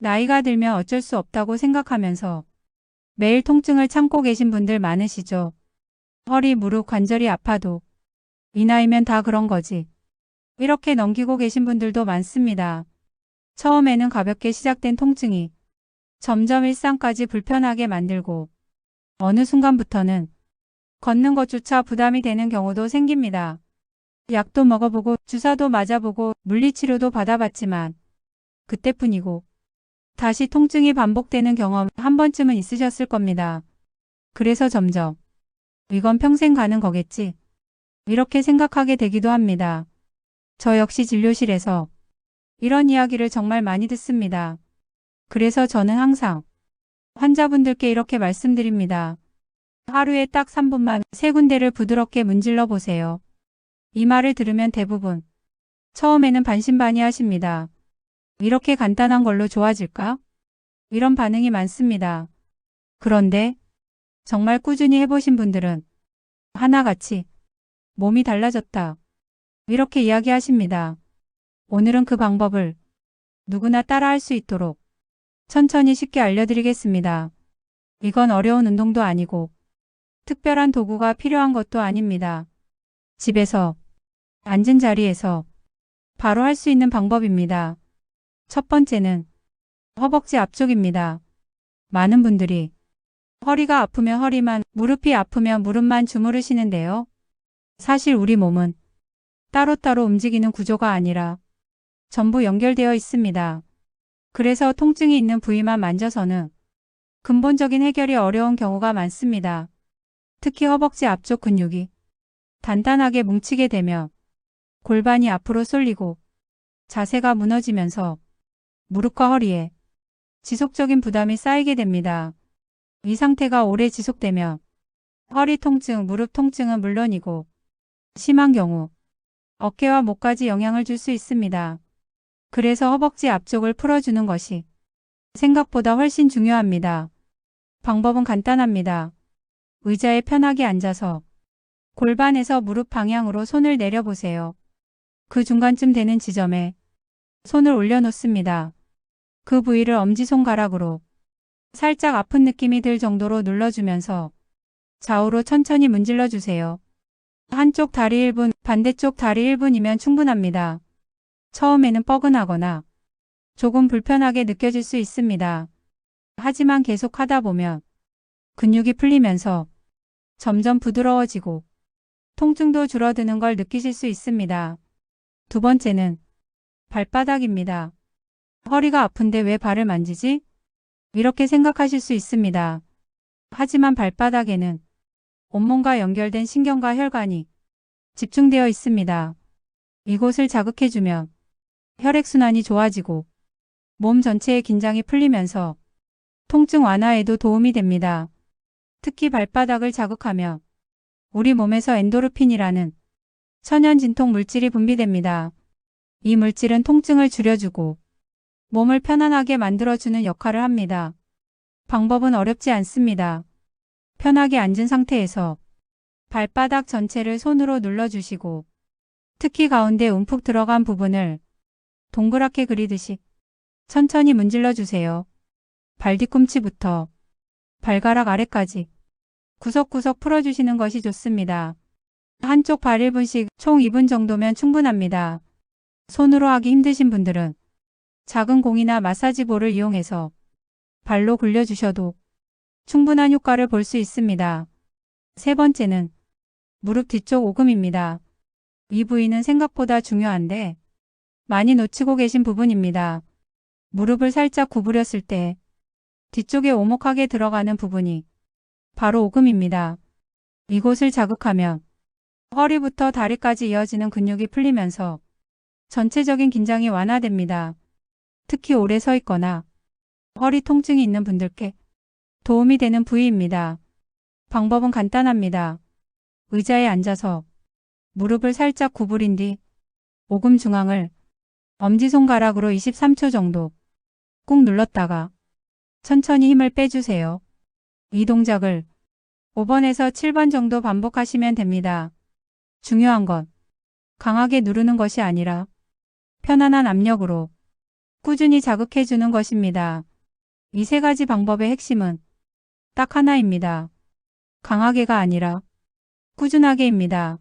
나이가 들면 어쩔 수 없다고 생각하면서 매일 통증을 참고 계신 분들 많으시죠? 허리, 무릎, 관절이 아파도 이 나이면 다 그런 거지. 이렇게 넘기고 계신 분들도 많습니다. 처음에는 가볍게 시작된 통증이 점점 일상까지 불편하게 만들고 어느 순간부터는 걷는 것조차 부담이 되는 경우도 생깁니다. 약도 먹어보고 주사도 맞아보고 물리치료도 받아봤지만 그때뿐이고 다시 통증이 반복되는 경험 한 번쯤은 있으셨을 겁니다. 그래서 점점 이건 평생 가는 거겠지. 이렇게 생각하게 되기도 합니다. 저 역시 진료실에서 이런 이야기를 정말 많이 듣습니다. 그래서 저는 항상 환자분들께 이렇게 말씀드립니다. 하루에 딱 3분만 세 군데를 부드럽게 문질러 보세요. 이 말을 들으면 대부분 처음에는 반신반의하십니다. 이렇게 간단한 걸로 좋아질까? 이런 반응이 많습니다. 그런데 정말 꾸준히 해보신 분들은 하나같이 몸이 달라졌다. 이렇게 이야기하십니다. 오늘은 그 방법을 누구나 따라할 수 있도록 천천히 쉽게 알려드리겠습니다. 이건 어려운 운동도 아니고 특별한 도구가 필요한 것도 아닙니다. 집에서 앉은 자리에서 바로 할 수 있는 방법입니다. 첫 번째는 허벅지 앞쪽입니다. 많은 분들이 허리가 아프면 허리만, 무릎이 아프면 무릎만 주무르시는데요. 사실 우리 몸은 따로따로 움직이는 구조가 아니라 전부 연결되어 있습니다. 그래서 통증이 있는 부위만 만져서는 근본적인 해결이 어려운 경우가 많습니다. 특히 허벅지 앞쪽 근육이 단단하게 뭉치게 되면 골반이 앞으로 쏠리고 자세가 무너지면서 무릎과 허리에 지속적인 부담이 쌓이게 됩니다. 이 상태가 오래 지속되면 허리 통증, 무릎 통증은 물론이고 심한 경우 어깨와 목까지 영향을 줄 수 있습니다. 그래서 허벅지 앞쪽을 풀어주는 것이 생각보다 훨씬 중요합니다. 방법은 간단합니다. 의자에 편하게 앉아서 골반에서 무릎 방향으로 손을 내려보세요. 그 중간쯤 되는 지점에 손을 올려놓습니다. 그 부위를 엄지손가락으로 살짝 아픈 느낌이 들 정도로 눌러주면서 좌우로 천천히 문질러 주세요. 한쪽 다리 1분, 반대쪽 다리 1분이면 충분합니다. 처음에는 뻐근하거나 조금 불편하게 느껴질 수 있습니다. 하지만 계속 하다 보면 근육이 풀리면서 점점 부드러워지고 통증도 줄어드는 걸 느끼실 수 있습니다. 두 번째는 발바닥입니다. 허리가 아픈데 왜 발을 만지지? 이렇게 생각하실 수 있습니다. 하지만 발바닥에는 온몸과 연결된 신경과 혈관이 집중되어 있습니다. 이곳을 자극해주면 혈액순환이 좋아지고 몸 전체의 긴장이 풀리면서 통증 완화에도 도움이 됩니다. 특히 발바닥을 자극하면 우리 몸에서 엔도르핀이라는 천연 진통 물질이 분비됩니다. 이 물질은 통증을 줄여주고 몸을 편안하게 만들어주는 역할을 합니다. 방법은 어렵지 않습니다. 편하게 앉은 상태에서 발바닥 전체를 손으로 눌러주시고 특히 가운데 움푹 들어간 부분을 동그랗게 그리듯이 천천히 문질러 주세요. 발 뒤꿈치부터 발가락 아래까지 구석구석 풀어주시는 것이 좋습니다. 한쪽 발 1분씩 총 2분 정도면 충분합니다. 손으로 하기 힘드신 분들은 작은 공이나 마사지볼을 이용해서 발로 굴려주셔도 충분한 효과를 볼 수 있습니다. 세 번째는 무릎 뒤쪽 오금입니다. 이 부위는 생각보다 중요한데 많이 놓치고 계신 부분입니다. 무릎을 살짝 구부렸을 때 뒤쪽에 오목하게 들어가는 부분이 바로 오금입니다. 이곳을 자극하면 허리부터 다리까지 이어지는 근육이 풀리면서 전체적인 긴장이 완화됩니다. 특히 오래 서 있거나 허리 통증이 있는 분들께 도움이 되는 부위입니다. 방법은 간단합니다. 의자에 앉아서 무릎을 살짝 구부린 뒤 오금 중앙을 엄지손가락으로 23초 정도 꾹 눌렀다가 천천히 힘을 빼주세요. 이 동작을 5번에서 7번 정도 반복하시면 됩니다. 중요한 건 강하게 누르는 것이 아니라 편안한 압력으로 꾸준히 자극해 주는 것입니다. 이 세 가지 방법의 핵심은 딱 하나입니다. 강하게가 아니라 꾸준하게입니다.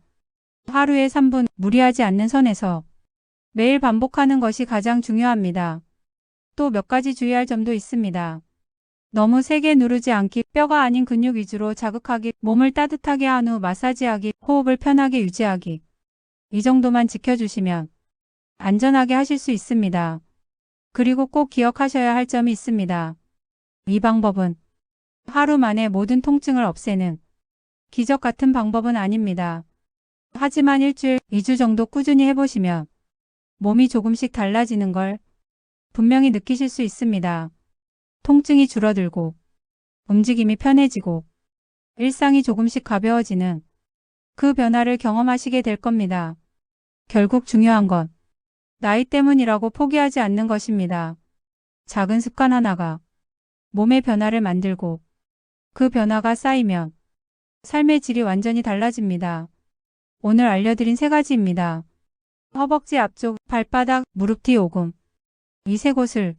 하루에 3분 무리하지 않는 선에서 매일 반복하는 것이 가장 중요합니다. 또 몇 가지 주의할 점도 있습니다. 너무 세게 누르지 않기, 뼈가 아닌 근육 위주로 자극하기, 몸을 따뜻하게 한 후 마사지하기, 호흡을 편하게 유지하기. 이 정도만 지켜주시면 안전하게 하실 수 있습니다. 그리고 꼭 기억하셔야 할 점이 있습니다. 이 방법은 하루 만에 모든 통증을 없애는 기적 같은 방법은 아닙니다. 하지만 일주일, 2주 정도 꾸준히 해보시면 몸이 조금씩 달라지는 걸 분명히 느끼실 수 있습니다. 통증이 줄어들고 움직임이 편해지고 일상이 조금씩 가벼워지는 그 변화를 경험하시게 될 겁니다. 결국 중요한 건 나이 때문이라고 포기하지 않는 것입니다. 작은 습관 하나가 몸의 변화를 만들고 그 변화가 쌓이면 삶의 질이 완전히 달라집니다. 오늘 알려드린 세 가지입니다. 허벅지 앞쪽, 발바닥, 무릎 뒤 오금. 이 세 곳을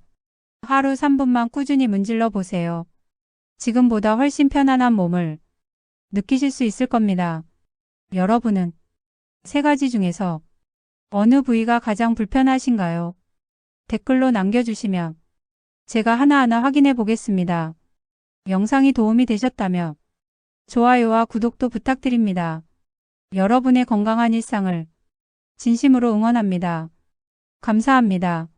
하루 3분만 꾸준히 문질러 보세요. 지금보다 훨씬 편안한 몸을 느끼실 수 있을 겁니다. 여러분은 세 가지 중에서 어느 부위가 가장 불편하신가요? 댓글로 남겨주시면 제가 하나하나 확인해 보겠습니다. 영상이 도움이 되셨다면 좋아요와 구독도 부탁드립니다. 여러분의 건강한 일상을 진심으로 응원합니다. 감사합니다.